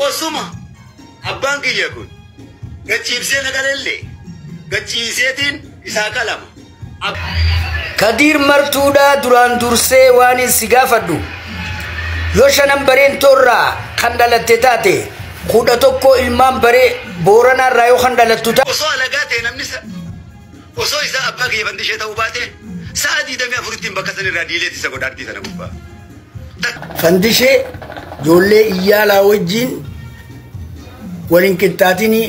osuma abbaan kiyya kun gachiibsee nagalelle gachiiseetiin isaa qalama. Kadir martuudha duraan dursee waan si gaafadhu yoo shanan bareen torraa kan dhalatte taate kudha tokko ilmaan baree Booranaa irraa yoo kan dhalattu taate osoo alagaa ta'e namni osoo isaa abbaa kiyya fandishee ta'uu baate sa'aatii damee afuritiin bakka sanirraa diileetti isa godhaatti sana gubbaa. Fandishee ijoollee iyyaalaa wajjin waliin qixxaatinii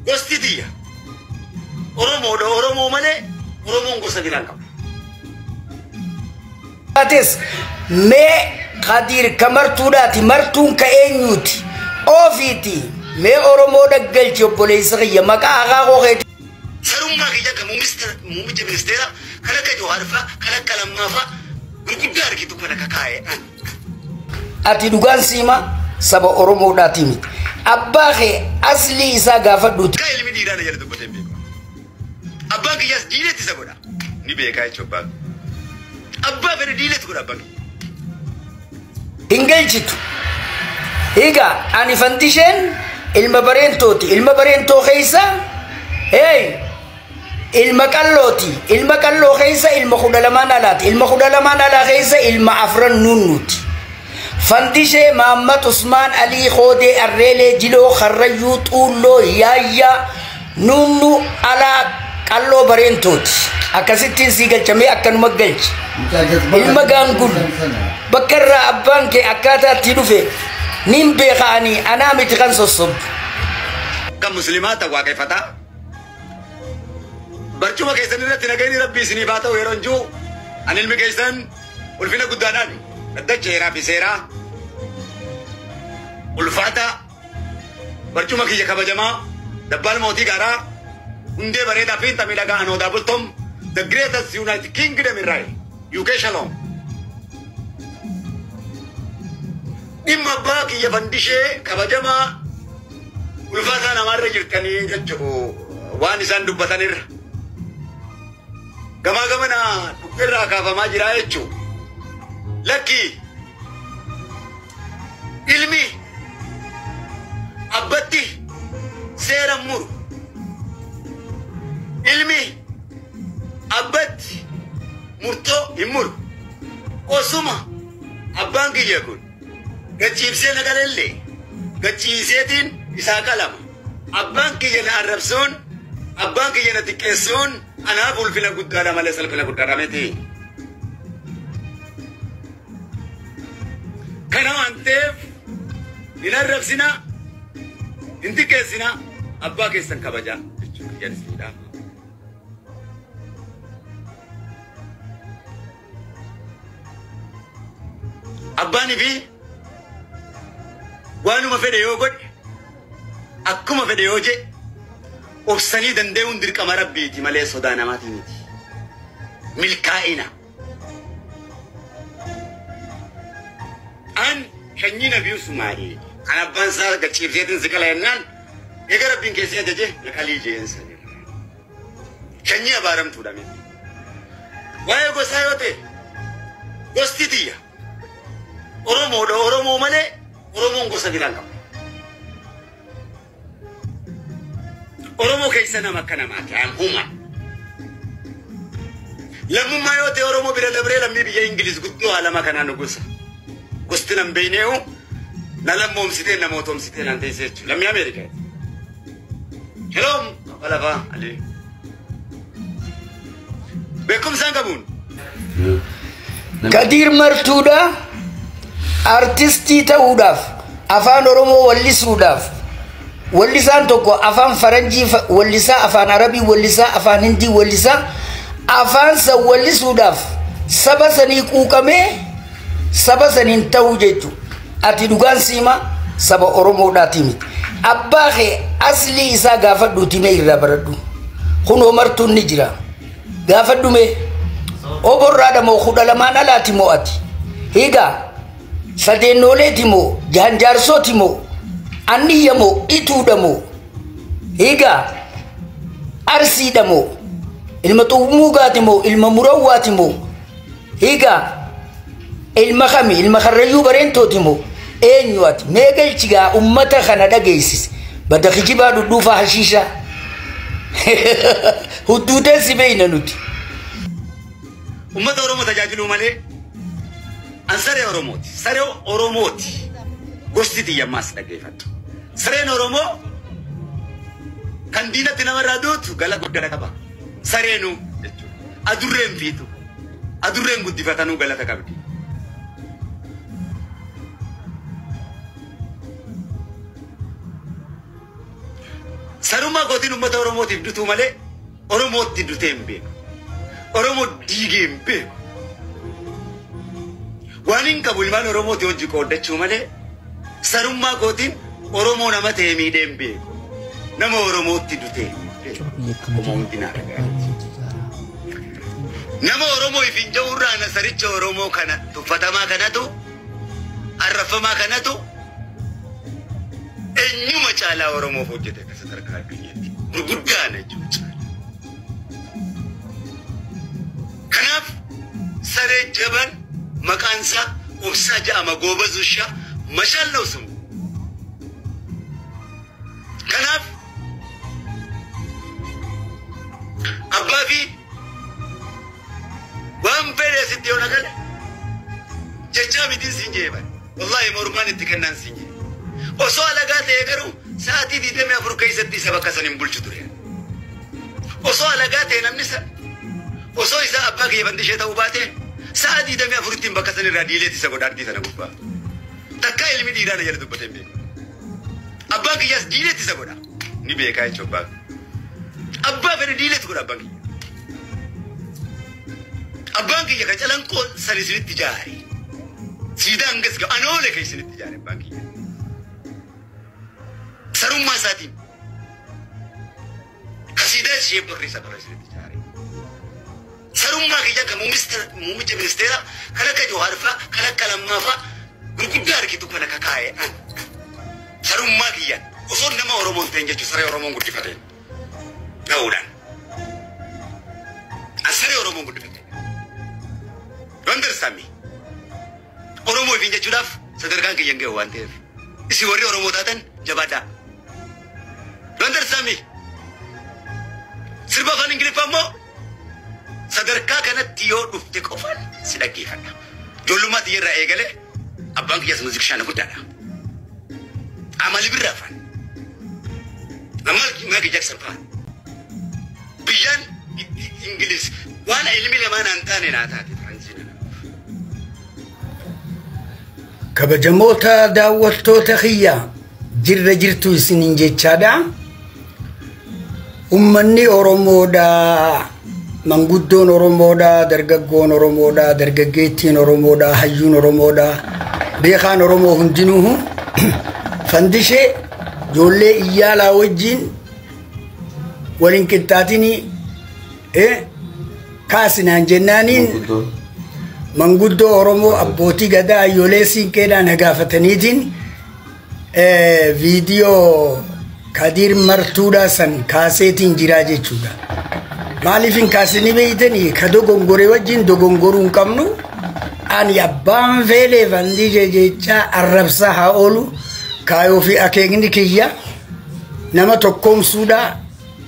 gosti tiyya Oromoodha Oromoo malee Oromoon gosa biraan qabu. Ates mee Kadir kamartuudhaati martuun ka eenyuuti ofiiti mee Oromoo daggalchi obboleessa kiyya maqaa haqaa kookeeti. Sarummaa kiyya kan muummicha ministeera kan akka Jawaarfaa kan akka Lammaafaa gurguddaa argitu kan akka kaa'ee. Ati dhugaan siima saba Oromoodhaati miti. Abbaa kee asli isaa gaafadhuuti. Ka ilmi dhiiraa jala dubbatee hin beeku. Abbaan kiyyaas diileetti isa godha ni beekaa jechuudha. Abbaa fedhe diileetti godha abbaan kiyya. Hin galchitu. Egaa ani fandisheen ilma bareentooti. Ilma bareentoo keessa ilma qallooti. Ilma qalloo keessa ilma kudha lamaan alaati. Ilma kudha lamaan alaa keessa ilma afran nuunnuuti. Fandishee Mahammad Usmaan Alii Khoodee Arreelee Jiloo Kharrayyuu Xuulloo Yaayyaa Nuunnu alaa qalloo bareentooti. Akkasittiin sii galchamee akkanuma galchi. Ilma gaangul bakka irraa abbaan kee akkaataa itti dhufe nin beekaanii anaa miti kan sossobdu. Kan musliimaata waaqeffataa barcuma keessan irratti nagayni rabbii isinii baa ta'u yeroo jiru ani ilmi keessan ulfina guddaadhaan daddacha heeraa fi seeraa ulfaata barcuma kiyya kabajamaa dabbaal mootii gaaraa hundee bareedaa fi inta miidhagaa anoodaa bultom the greatest United Kingdom Israel UK Shalom. Dhimma abbaa kiyya fandishee kabajamaa ulfaataa namaarra jirtanii jechuun waan isaan dubbatanirra gamaa gamana dhukkeerraa kaafamaa jira jechuun lakki ilmi abbatti seera muru ilmi abbatti murtoo hin muru osuma abbaan kiyya kun gachiibsee nagalelle gachiiseetiin isaa qalama abbaan kiyya na arrabsuun abbaan kiyya na xiqqeessuun anaaf ulfina guddaadha malee salphina guddaadha miti. Kana waan ta'eef hin arrabsina hin xiqqeessina abbaa keessan kabajaa jechuudha jedhisiidha. Abbaanii fi waanuma fedhe yoo godhe akkuma fedhe yoo je obsanii danda'uun dirqama rabbiiti malee sodaa namaatii miti. Milkaa'ina. An sanyii Nabii Ismaa'eel kan abbaan isaa gachiibseetiin siqala jennaan eega rabbiin keessi ajaje naqalii jeensa. Sanyii abaaramtuudha miti. Waa'ee gosaa yoo ta'e gosti tiyya Oromoodha Oromoo malee Oromoon gosa biraan qabu. Oromoo keessa nama akka namaati aan huma. Lammummaa yoo ta'e Oromoo bira dabree lammii biyya Ingiliz guddoo haalama kanaan gosa. Gosti nan beeyneehu na lammoomsitee namootoomsitee naan teessee jechuudha. Lammii Ameerikaati. Shalom balafaa alee. Beekumsaan qabuun. Kadir martuudha artistii ta'uudhaaf afaan Oromoo wallisuudhaaf wallisaan tokko afaan Faranjii wallisaa afaan Arabii wallisaa afaan Hindii wallisaa afaan san wallisuudhaaf saba sanii quuqamee saba saniin ta'uu jechuudha. Ati dhugaan siima saba Oromoodhaati miti. Abbaa kee asli isaa gaafadhuuti mee irraa baradhu. Kunoo martuun ni jira. Gaafadhu mee oborraadha moo kudha lamaan alaati moo ati? Hiigaa sadeennoleeti moo jahanjaarsooti moo anniyya moo ituudha moo hiigaa arsiidha moo ilma xuumuugaati moo ilma murawwaati moo hiigaa ilma kami ilma Karrayyuu bareentooti moo eenyuat meegalchigaa ummata kana dhageessis bada kijibaa dhudhuufa hashiisha hudduutee si beeyna nuti ummata Oromoo tajaajiluu malee an saree Oromooti saree Oromooti gosti xiyyaamaas dhageeffatu sareen Oromoo kan diinatti namarraa duutu gala guddaa qaba sareenu adurreen fiitu adurreen guddifatanuu galata qabdi sarummaa gootiin ummata Oromootiif dutuu malee Oromootti dutee hin beeku Oromoo diigee hin beeku waan hin qabu ilmaan Oromooti hojii qooddachuu malee sarummaa gootiin Oromoo nama ta'e miidhee hin beeku nama Oromootti dutee nama Oromoo ifin jawurraa nasaricha Oromoo kana tuffatamaa kanatu arrafamaa kanatu eenyuma caalaa Oromoof hojjete akka sadarkaa addunyaatti gurguddaana jechuudha. Kanaaf saree jaban maqaan isaa obsaa jedhama goobazushaa mashaallau sun. Kanaaf abbaa fi waan fedhe sitti yoo nagale jechaa mitiin siin jeeban wallahi mormaan itti kennaan siin jee. Osoo alagaa ta'e garuu sa'aatii 24 keessatti isa bakka san hin bulchu ture. Osoo alagaa ta'e namni san osoo isa abbaa kiyya bandishee ta'uu baate sa'aatii 24 ittiin bakka san irraa diileetti isa godha ardii sana gubbaa. Takkaa ilmi dhiiraa na jala dubbatee hin beeku. Abbaan kiyyaas diileetti isa godha ni beekaa jechuudha abbaa. Abbaa fedhe diileetti godha abbaan kiyya. Abbaan kiyya kan calanqoo san isinitti jaare. Siidaa hangas gahu anoolee kan isinitti jaare abbaan kiyya. Sarummaa isaatiin kasiidaa ishee barreessaa bara isinitti jaare. Sarummaa kiyya kan muummicha ministeera kan akka Johaar fa'aa kan akka Lammaa fa'aa gurguddaa argitu kan akka kaa'eedhaan. Sarummaa kiyyaan osoo nama Oromoon ta'een jechuun saree Oromoon guddifateen ta'uudhaan. Saree Oromoon guddifateen. Understand me? Oromoo ifin jechuudhaaf sadarkaan kiyyan gahu waan ta'eef isin warri Oromoo taatan jabaadhaa. Understand me? Sirba afaan Ingiliffaa immoo sadarkaa kanatti yoo dhufte qofaan si dhaggeeffadha. Ijoollummaa xiyyeerraa eegalee abbaan kiyyaas muuziqshaana guddaadha. Amali birraa afaan. Michael Jackson fa'aa. Biyyaan Ingiliis waan ilmi lamaan aan taane naa taate Faransiin. Kabajamoota daawwattoota kiyyaa jirra jirtu isiniin jechaadha. Ummanni Oromoodha, manguddoon Oromoodha, dargaggoon Oromoodha, dargaggeettiin Oromoodha, hayyuun Oromoodha, beekaan Oromoo hundinuu fandishee ijoollee iyyaalaa wajjin waliin qixxaatini kaasinaan jennaaniin manguddoo Oromoo abbootii gadaa iyyoolee siinqeedhaan hagaafataniitiin viidiyoo Kadir Martuudha san kaaseetiin jiraa jechuudha. Maaliif hin kaasini beeytanii ka dogongore wajjin dogongoruu hin qabnu ani abbaan feelee fandishee jechaa arrabsaa haa oolu kaayoo fi akeekni kiyya nama tokkoomsuudha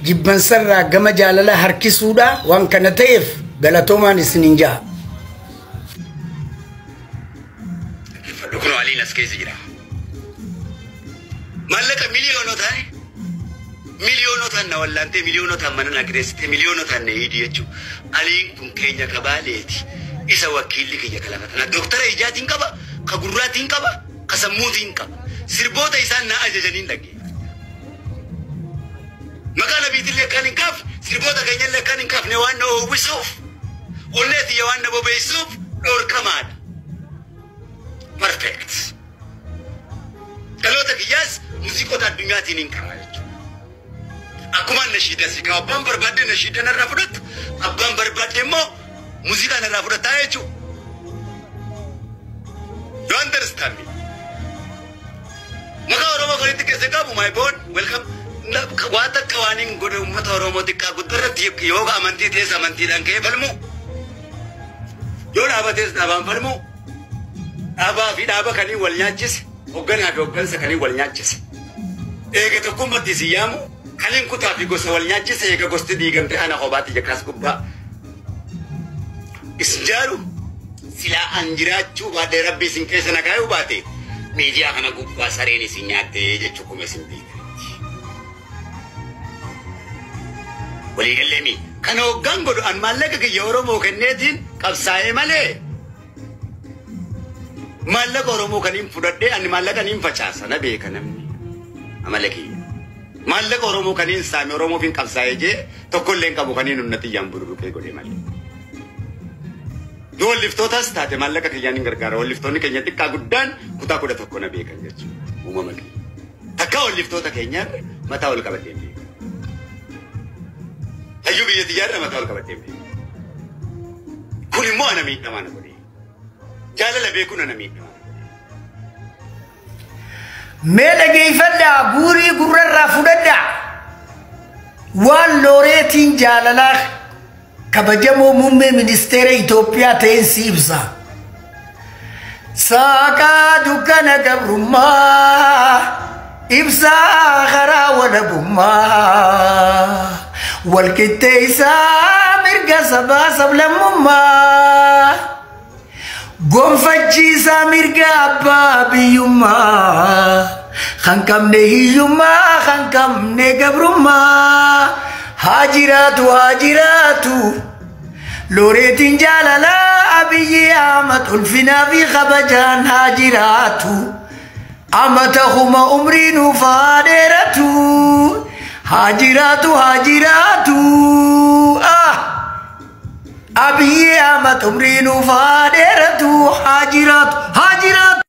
jibbansarraa gama jaalala harkisuudha waan kana ta'eef galatoomaan isiniin jaa. Kun waliin as keessa jira. Maallaqa miliyoonotaan na wallaantee miliyoonotaan mana na kireessitee miliyoonotaan na hiidii jechuudha. Aliin kun keenya kabaaleeti. Isa wakiilli kiyya kalaqatana. Dooktara ijaatiin qaba, ka gurraatiin qaba, ka sammuutiin qaba. Sirboota isaan na ajajaniin dhaggeeffata. Maqaa nabiitillee kan hin kaafne, sirboota keenyallee kan hin kaafne waan na oowwisuuf, olleetiyya waan na bobeessuuf dhorkamaadha. Perfect. Dhaloota kiyyaas muuziqoota addunyaatiin hin qaba jechuudha. Akkuma nashiida si ka abbaan barbaadde nashiida narraa fudhattu, abbaan barbaadde immoo muuziqaa narraa fudhataa jechuudha. You understand me? Maqaa Oromoo kan itti keessa qabu my boy welcome. Waan akka waan hin godhe uummata Oromoo xiqqaa guddarratti yoo amantii teessa amantiidhaan ka'ee falmu, yoo dhaabatees dhaabaan falmu, dhaabaa fi dhaaba kanii wal nyaachise hoggana fi hoggansa kanii wal nyaachise eega tokkummatti siyaamu kaniin kutaa fi gosa wal nyaachise eega gosti diigamte ana qobaatti jakkaas gubbaa isjaaru silaa anjiraachuu baadhee rabbii isin keessa nagaayuu baate miidiyaa kana gubbaa sareen isin nyaattee jechuu kuma isin beekanitti walii galleemi kana hoggaan godhu an maallaqa kiyya Oromoo kenneetiin qabsaa'ee malee maallaqa Oromoo kaniin fudhadhee ani maallaqa niin facaasa na beeka namni amala kiyya maallaqa Oromoo kaniin saame Oromoof hin qabsaa'ee jee tokkollee hin qabu kaniin humna xiyyaan bururuqee godhee malee walliftotas taate maallaqa kiyyaan hin gargaara walliftoonni keenya xiqqaa guddaan kutaa kudha tokko na beekan jechuudha uumama kiyya takka walliftoota keenyaan mataa ol qabadhee beeka hayyuu biyya xiyyaarra mataa ol qabadhee beeka kun immoo ana miidhamaa na godhee jaalala beekuun ana miidhamaa mee dhageeffadhaa guurii gurrarraa fudhadhaa waan looreetiin jaalalaa kabajamoo muummee ministeera Itoophiyaa ta'een si ibsa saaqaa dukkana gabrummaa ibsaa karaa walabummaa walqixxeessaa mirga sabaa sablammummaa gonfachiisaa mirga abbaa biyyummaa kan qabne hiyyummaa kan qabne gabrummaa هاجراتو لوريتين جاللا أبي أحمد ألفنا في خبجان هاجراتو أمتهما أمرين فادرتو هاجراتو أبي أحمد أمرين فادرتو هاجراتو